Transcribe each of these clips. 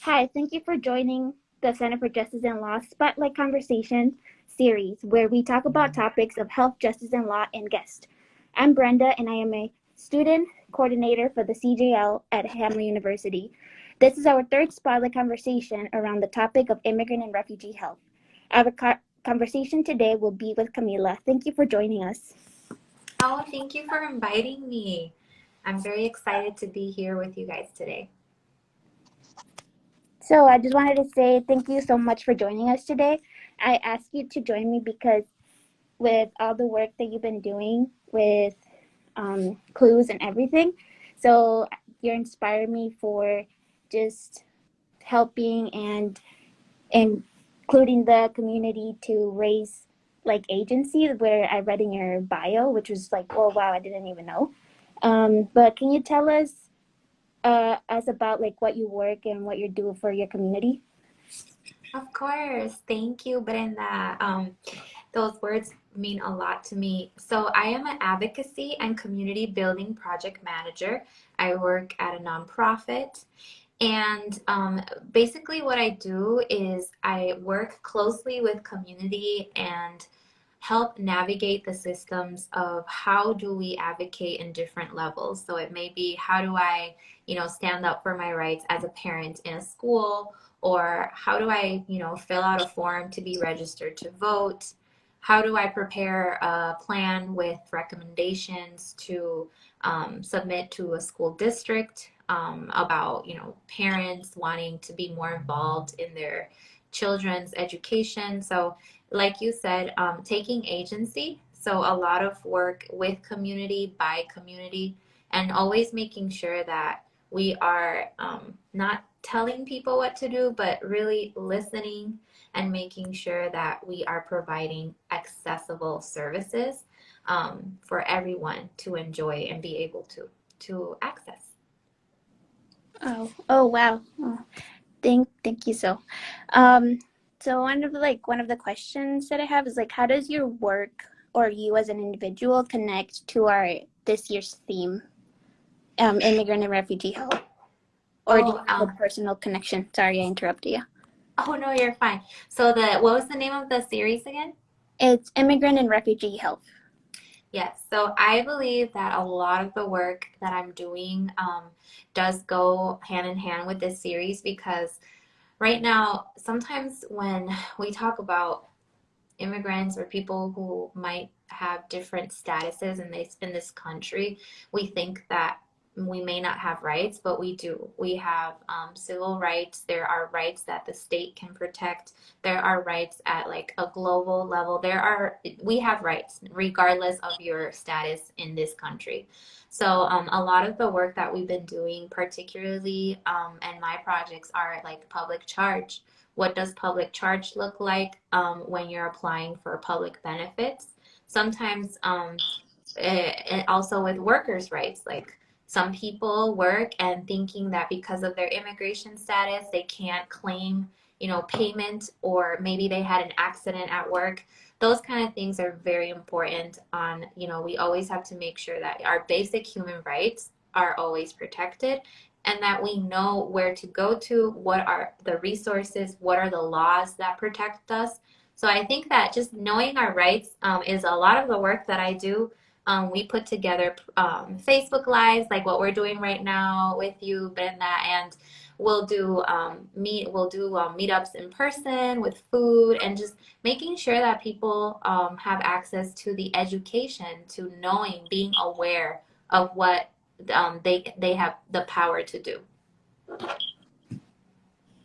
Hi, thank you for joining the Center for Justice and Law Spotlight Conversation series, where we talk about topics of health, justice, and law and guests. I'm Brenda, and I am a student coordinator for the CJL at Hammer University. This is our third Spotlight Conversation around the topic of immigrant and refugee health. Our conversation today will be with Camila. Thank you for joining us. Oh, thank you for inviting me. I'm very excited to be here with you guys today. So I just wanted to say thank you so much for joining us today. I asked you to join me because with all the work that you've been doing with clues and everything, so you're inspiring me for just helping and including the community to raise like agency, where I read in your bio, which was like, oh wow, I didn't even know. But can you tell us about like what you work and what you do for your community? Of course. Thank you, Brenda. Those words mean a lot to me. So, I am an advocacy and community building project manager. I work at a nonprofit. And basically, what I do is I work closely with community and help navigate the systems of how do we advocate in different levels. So it may be how do I, stand up for my rights as a parent in a school, or how do I, fill out a form to be registered to vote? How do I prepare a plan with recommendations to submit to a school district about, parents wanting to be more involved in their children's education? So like you said, taking agency. So a lot of work with community, by community, and always making sure that we are not telling people what to do, but really listening and making sure that we are providing accessible services for everyone to enjoy and be able to access. Oh wow. Oh, thank you um so one of the questions that I have is like, how does your work or you as an individual connect to our this year's theme, immigrant and refugee health? Or do you Oh, have a personal connection? Sorry, I interrupted you. oh no, you're fine. So what was the name of the series again? It's immigrant and refugee health. Yes, so I believe that a lot of the work that I'm doing does go hand in hand with this series, because right now, sometimes when we talk about immigrants or people who might have different statuses in this country, we think that we may not have rights, but we do. We have civil rights. There are rights that the state can protect. There are rights at like a global level. We have rights regardless of your status in this country. So a lot of the work that we've been doing, particularly, and my projects are like public charge. What does public charge look like when you're applying for public benefits? Sometimes, and also with workers' rights, like some people work and thinking that because of their immigration status, they can't claim, payment, or maybe they had an accident at work. Those kind of things are very important we always have to make sure that our basic human rights are always protected, and that we know where to go to, what are the resources, what are the laws that protect us. So I think that just knowing our rights is a lot of the work that I do. We put together Facebook Lives, like what we're doing right now with you, Brenda, and we'll do meetups in person with food, and just making sure that people have access to the education, to knowing, being aware of what they have the power to do.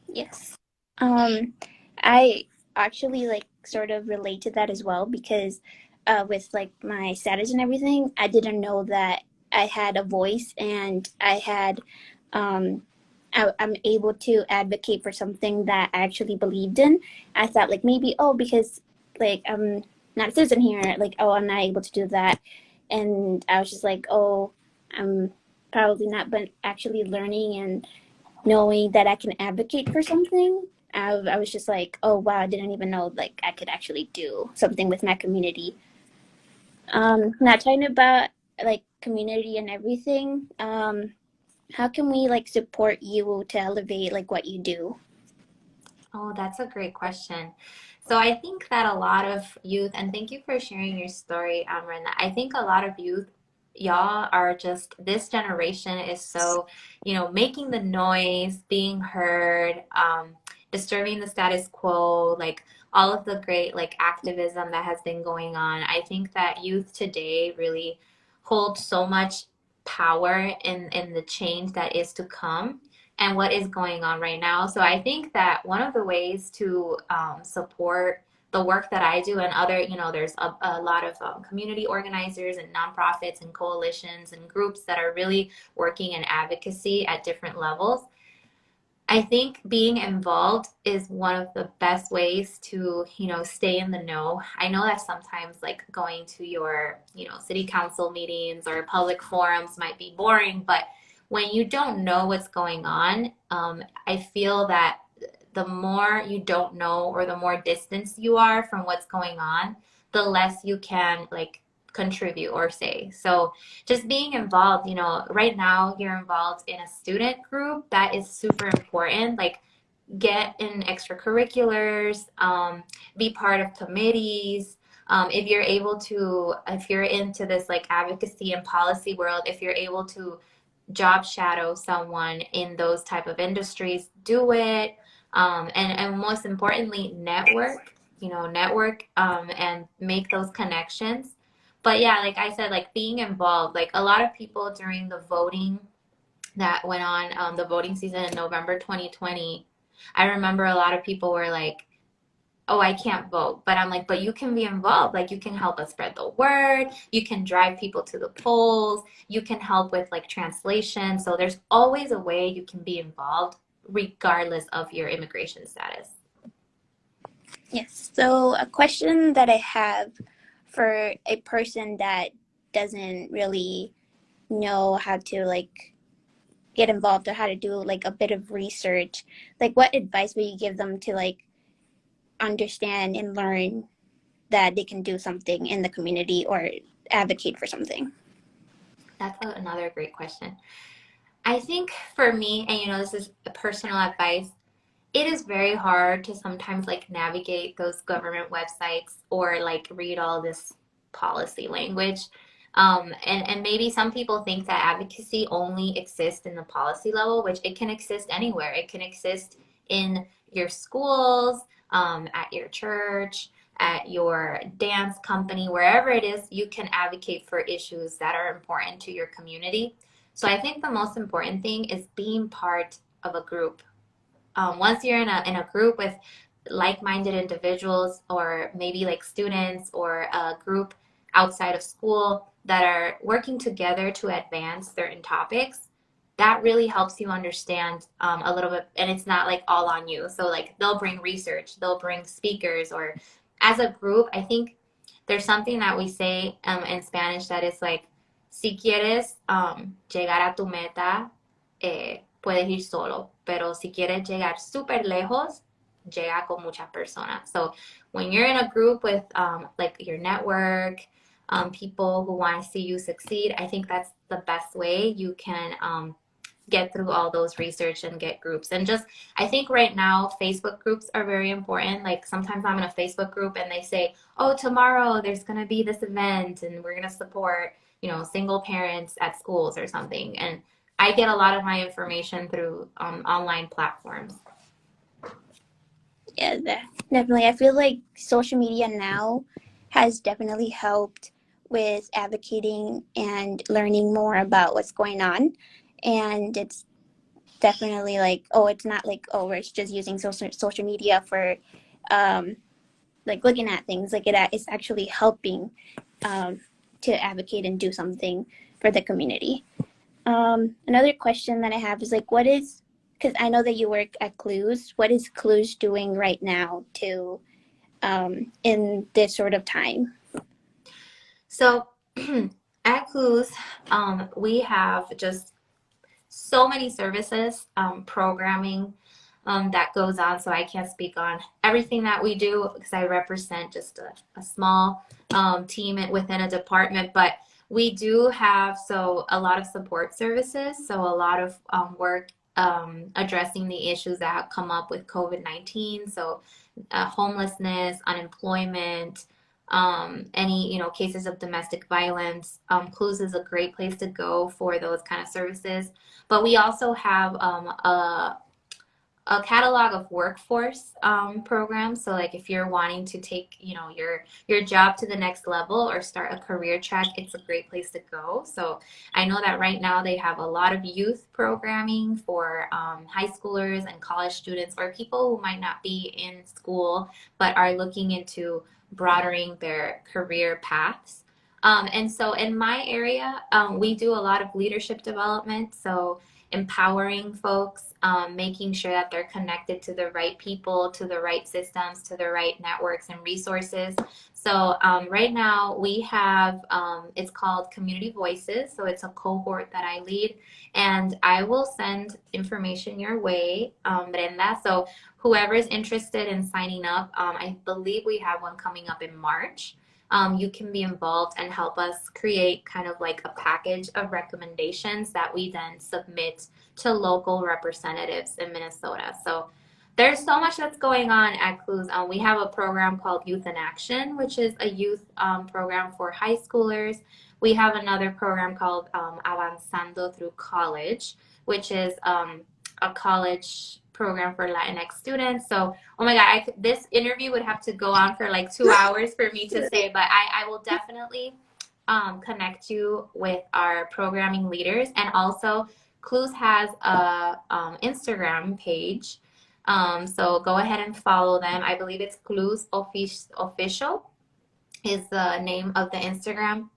Yes. I actually like sort of relate to that as well, because with like my status and everything, I didn't know that I had a voice, and I'm able to advocate for something that I actually believed in. I thought like maybe, oh, because like I'm not a citizen here, like, oh, I'm not able to do that. And I was just like, oh, I'm probably not, but actually learning and knowing that I can advocate for something, I was just like, oh wow, I didn't even know like I could actually do something with my community. Not talking about like community and everything. How can we like support you to elevate like what you do? Oh, that's a great question. So I think that a lot of youth, and thank you for sharing your story, Brenda. I think a lot of youth, y'all are just, this generation is so, making the noise, being heard, disturbing the status quo, like all of the great like activism that has been going on. I think that youth today really hold so much power in the change that is to come and what is going on right now. So I think that one of the ways to support the work that I do and other, there's a lot of community organizers and nonprofits and coalitions and groups that are really working in advocacy at different levels. I think being involved is one of the best ways to, stay in the know. I know that sometimes like going to your, city council meetings or public forums might be boring, but when you don't know what's going on, I feel that the more you don't know or the more distance you are from what's going on, the less you can like contribute or say. So just being involved, right now you're involved in a student group, that is super important. Like get in extracurriculars, be part of committees. If you're able to, if you're into this like advocacy and policy world, if you're able to job shadow someone in those type of industries, do it. And most importantly, network and make those connections. But yeah, like I said, like being involved, like a lot of people during the voting that went on, the voting season in November 2020, I remember a lot of people were like, oh, I can't vote. But I'm like, but you can be involved. Like, you can help us spread the word. You can drive people to the polls. You can help with like translation. So there's always a way you can be involved, regardless of your immigration status. Yes. So a question that I have for a person that doesn't really know how to like get involved or how to do like a bit of research, like what advice would you give them to like understand and learn that they can do something in the community or advocate for something? That's another great question. I think for me, and this is personal advice, it is very hard to sometimes like navigate those government websites or like read all this policy language. And maybe some people think that advocacy only exists in the policy level, which it can exist anywhere. It can exist in your schools, at your church, at your dance company, wherever it is, you can advocate for issues that are important to your community. So I think the most important thing is being part of a group. Once you're in a group with like-minded individuals or maybe like students or a group outside of school that are working together to advance certain topics, that really helps you understand a little bit, and it's not like all on you. So like they'll bring research, they'll bring speakers, or as a group, I think there's something that we say in Spanish that is like, si quieres llegar a tu meta, puedes ir solo, pero si quieres llegar súper lejos, llega con muchas personas. So when you're in a group with like your network, people who want to see you succeed, I think that's the best way you can get through all those research and get groups. And just, I think right now, Facebook groups are very important. Like sometimes I'm in a Facebook group and they say, oh, tomorrow there's going to be this event and we're going to support, single parents at schools or something. And I get a lot of my information through online platforms. Yeah, definitely. I feel like social media now has definitely helped with advocating and learning more about what's going on. And it's definitely like, oh, it's not like, oh, we're just using social media for like looking at things. Like it's actually helping to advocate and do something for the community. Another question that I have is like, what is, because I know that you work at Clues, what is Clues doing right now to in this sort of time? So at Clues, we have just so many services, programming that goes on. So I can't speak on everything that we do because I represent just a small team within a department. But we do have a lot of support services, so a lot of work addressing the issues that have come up with COVID-19. So homelessness, unemployment, any cases of domestic violence. Clues is a great place to go for those kind of services. But we also have a catalog of workforce programs. So like if you're wanting to take, your job to the next level or start a career track, it's a great place to go. So I know that right now they have a lot of youth programming for high schoolers and college students or people who might not be in school but are looking into broadening their career paths. And so in my area, we do a lot of leadership development. So empowering folks, making sure that they're connected to the right people, to the right systems, to the right networks and resources. So right now we have, it's called Community Voices. So it's a cohort that I lead, and I will send information your way, Brenda. So whoever is interested in signing up, I believe we have one coming up in March. You can be involved and help us create kind of like a package of recommendations that we then submit to local representatives in Minnesota. So there's so much that's going on at Clues. We have a program called Youth in Action, which is a youth program for high schoolers. We have another program called Avanzando Through College, which is a college program for Latinx students. So, oh my God, this interview would have to go on for like 2 hours for me to say, but I will definitely connect you with our programming leaders. And also, Clues has a Instagram page. So go ahead and follow them. I believe it's Clues Official is the name of the Instagram.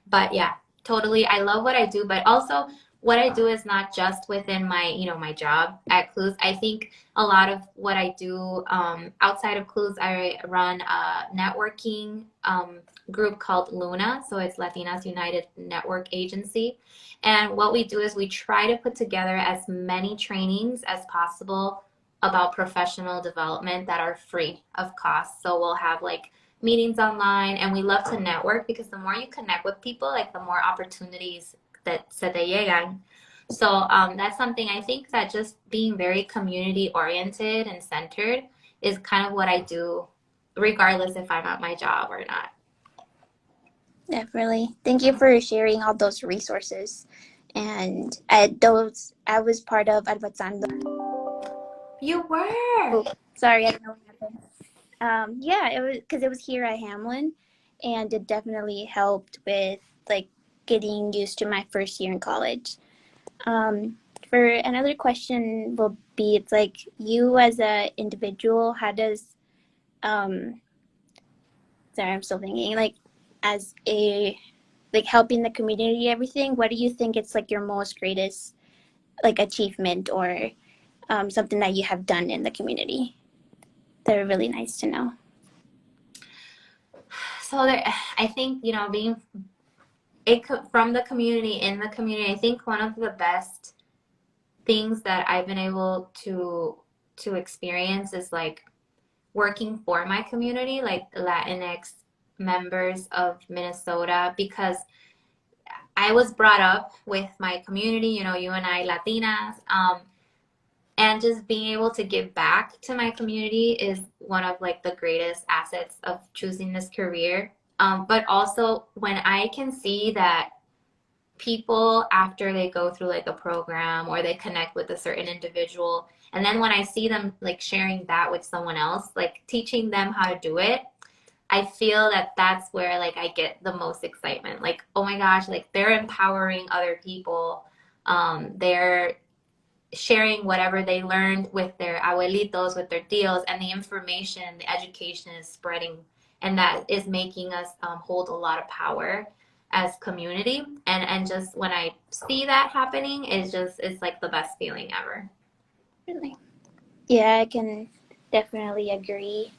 But yeah, totally. I love what I do, but also what I do is not just within my job at Clues. I think a lot of what I do outside of Clues, I run a networking group called Luna. So it's Latinas United Network Agency. And what we do is we try to put together as many trainings as possible about professional development that are free of cost. So we'll have like meetings online, and we love to network because the more you connect with people, like the more opportunities that se te llegan. So that's something I think that just being very community oriented and centered is kind of what I do, regardless if I'm at my job or not. Definitely. Thank you for sharing all those resources. And I was part of Advocacy. You were. Oh, sorry, I don't know what happened. Yeah, it was because it was here at Hamlin, and it definitely helped with like getting used to my first year in college. For another question will be, it's like you as a individual, how does sorry, I'm still thinking, like as a like helping the community, everything, what do you think it's like your most greatest like achievement or something that you have done in the community? They're really nice to know. So there, I think, being from the community, in the community, I think one of the best things that I've been able to experience is like working for my community, like Latinx members of Minnesota, because I was brought up with my community, you and I, Latinas, and just being able to give back to my community is one of like the greatest assets of choosing this career. But also when I can see that people, after they go through like a program or they connect with a certain individual, and then when I see them like sharing that with someone else, like teaching them how to do it, I feel that that's where like I get the most excitement. Like, oh my gosh, like they're empowering other people. They're sharing whatever they learned with their abuelitos, with their tios, and the information, the education is spreading, and that is making us hold a lot of power as community. And just when I see that happening, it's like the best feeling ever. Really? Yeah, I can definitely agree.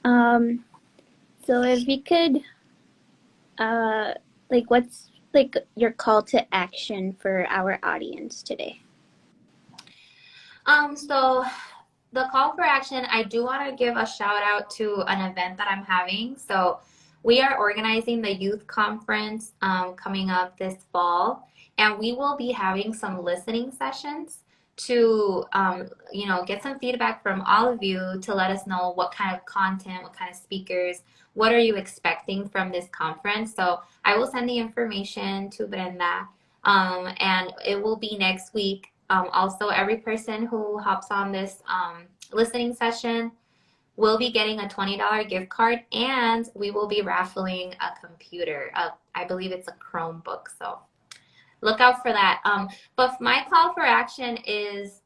So if we could, like, what's like your call to action for our audience today? So the call for action, I do want to give a shout out to an event that I'm having. So We are organizing the youth conference coming up this fall, and we will be having some listening sessions to get some feedback from all of you to let us know what kind of content, what kind of speakers, what are you expecting from this conference. So I will send the information to Brenda, and it will be next week. Also, every person who hops on this listening session will be getting a $20 gift card, and we will be raffling a computer. I believe it's a Chromebook, so look out for that. But my call for action is,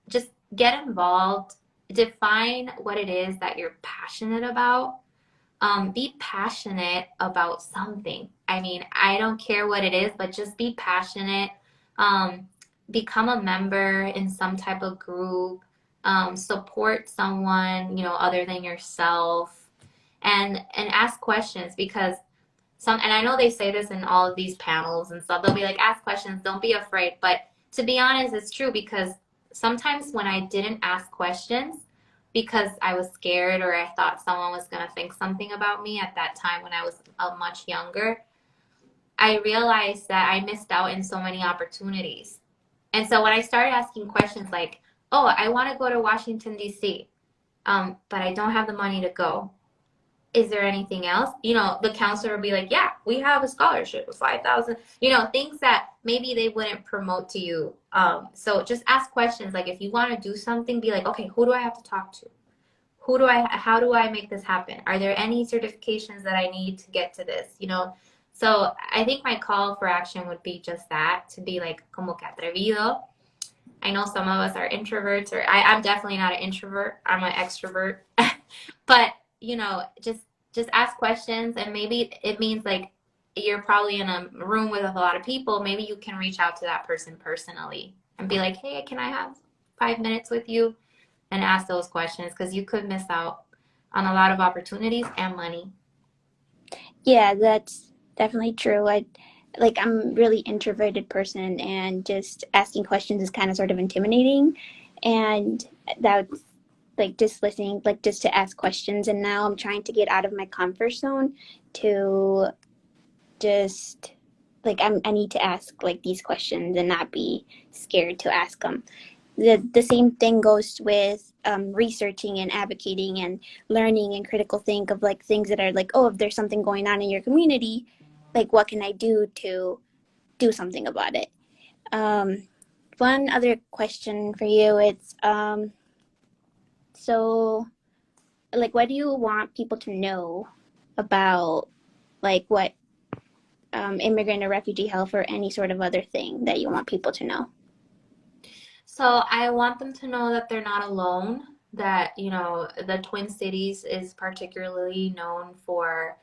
just get involved, define what it is that you're passionate about. Be passionate about something. I mean, I don't care what it is, but just be passionate. Become a member in some type of group. Support someone, other than yourself, and ask questions, because and I know they say this in all of these panels and stuff, they'll be like, ask questions, don't be afraid. But to be honest, it's true, because sometimes when I didn't ask questions because I was scared or I thought someone was going to think something about me at that time when I was much younger, I realized that I missed out in so many opportunities. And so when I started asking questions like, oh, I want to go to Washington, D.C., but I don't have the money to go. Is there anything else? The counselor would be like, yeah, we have a scholarship of 5,000, things that maybe they wouldn't promote to you. So just ask questions. Like, if you want to do something, be like, okay, who do I have to talk to? How do I make this happen? Are there any certifications that I need to get to this? So I think my call for action would be just that, to be like, como que atrevido. I know some of us are introverts, or I'm definitely not an introvert. I'm an extrovert. But, just ask questions, and maybe it means like you're probably in a room with a lot of people. Maybe you can reach out to that person personally and be like, hey, can I have 5 minutes with you? And ask those questions, because you could miss out on a lot of opportunities and money. Yeah, that's definitely true. I'm a really introverted person, and just asking questions is kind of sort of intimidating. And that's like just listening, like just to ask questions. And now I'm trying to get out of my comfort zone to just I need to ask like these questions and not be scared to ask them. The same thing goes with researching and advocating and learning and critical think of like things that are like, oh, if there's something going on in your community, like what can I do to do something about it? One other question for you, it's so like, what do you want people to know about like what immigrant or refugee health, or any sort of other thing that you want people to know? So I want them to know that they're not alone, that, the Twin Cities is particularly known for,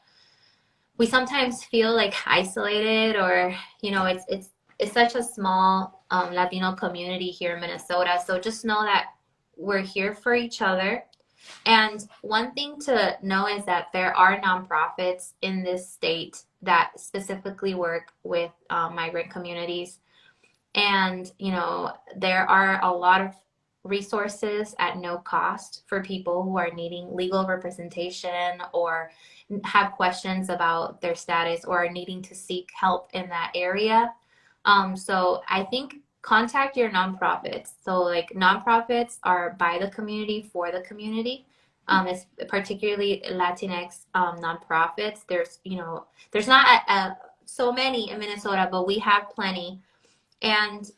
we sometimes feel like isolated, or, it's such a small Latino community here in Minnesota. So just know that we're here for each other. And one thing to know is that there are nonprofits in this state that specifically work with migrant communities. And, there are a lot of resources at no cost for people who are needing legal representation, or have questions about their status, or are needing to seek help in that area. So I think contact your nonprofits. So like, nonprofits are by the community for the community. It's particularly Latinx nonprofits. There's not so many in Minnesota, but we have plenty. And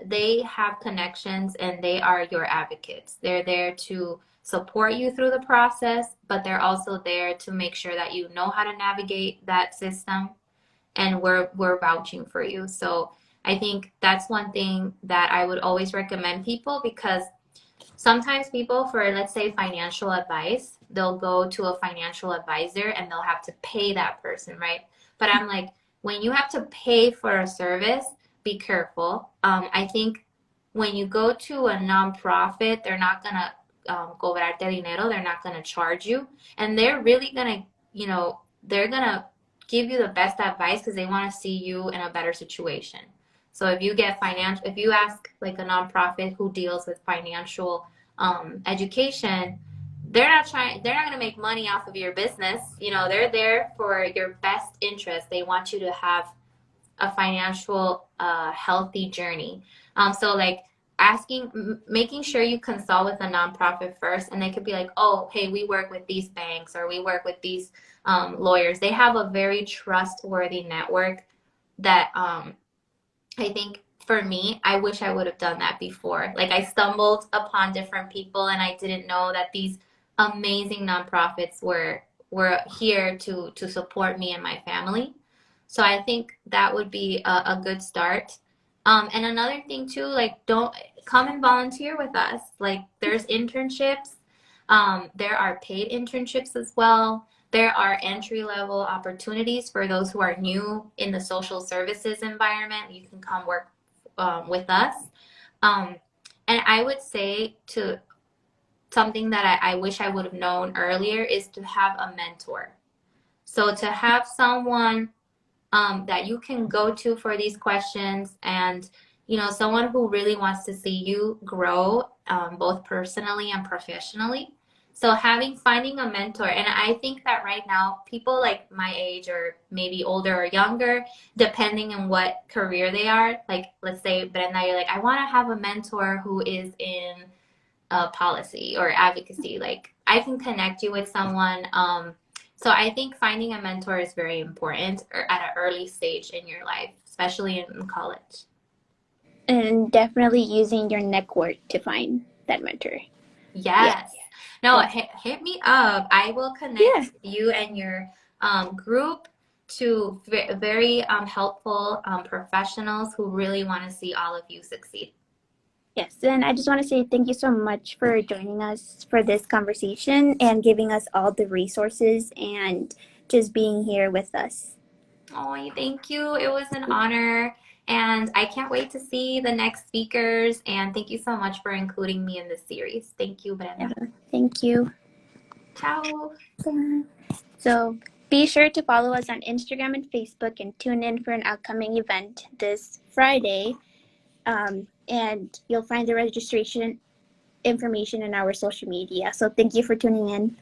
they have connections, and they are your advocates. They're there to support you through the process, but they're also there to make sure that you know how to navigate that system, and we're vouching for you. So I think that's one thing that I would always recommend people, because sometimes people, for let's say financial advice, they'll go to a financial advisor and they'll have to pay that person, right? But I'm like, when you have to pay for a service, be careful. I think when you go to a nonprofit, they're not gonna cobrarte dinero. They're not gonna charge you, and they're really gonna, they're gonna give you the best advice, because they want to see you in a better situation. So if you ask like a nonprofit who deals with financial education, they're not going to make money off of your business. You know, they're there for your best interest. They want you to have a financial healthy journey. So like making sure you consult with a nonprofit first, and they could be like, oh, hey, we work with these banks or we work with these lawyers. They have a very trustworthy network that I think for me, I wish I would have done that before. Like I stumbled upon different people and I didn't know that these amazing nonprofits were here to support me and my family. So I think that would be a good start. And another thing too, like don't come and volunteer with us. Like there's internships. There are paid internships as well. There are entry level opportunities for those who are new in the social services environment. You can come work with us. Um, and I would say to something that I wish I would have known earlier is to have a mentor. So to have someone that you can go to for these questions, and you know, someone who really wants to see you grow both personally and professionally. So finding a mentor, and I think that right now people like my age or maybe older or younger, depending on what career they are, like let's say Brenda, you're like, I want to have a mentor who is in policy or advocacy. Like I can connect you with someone. So I think finding a mentor is very important at an early stage in your life, especially in college. And definitely using your network to find that mentor. Yes. No, Yes. hit me up. I will connect you and your group to very helpful professionals who really want to see all of you succeed. Yes, and I just want to say thank you so much for joining us for this conversation and giving us all the resources and just being here with us. Oh, thank you. It was an honor. And I can't wait to see the next speakers. And thank you so much for including me in this series. Thank you, Brenda. Thank you. Ciao. So be sure to follow us on Instagram and Facebook and tune in for an upcoming event this Friday. And you'll find the registration information in our social media. So thank you for tuning in.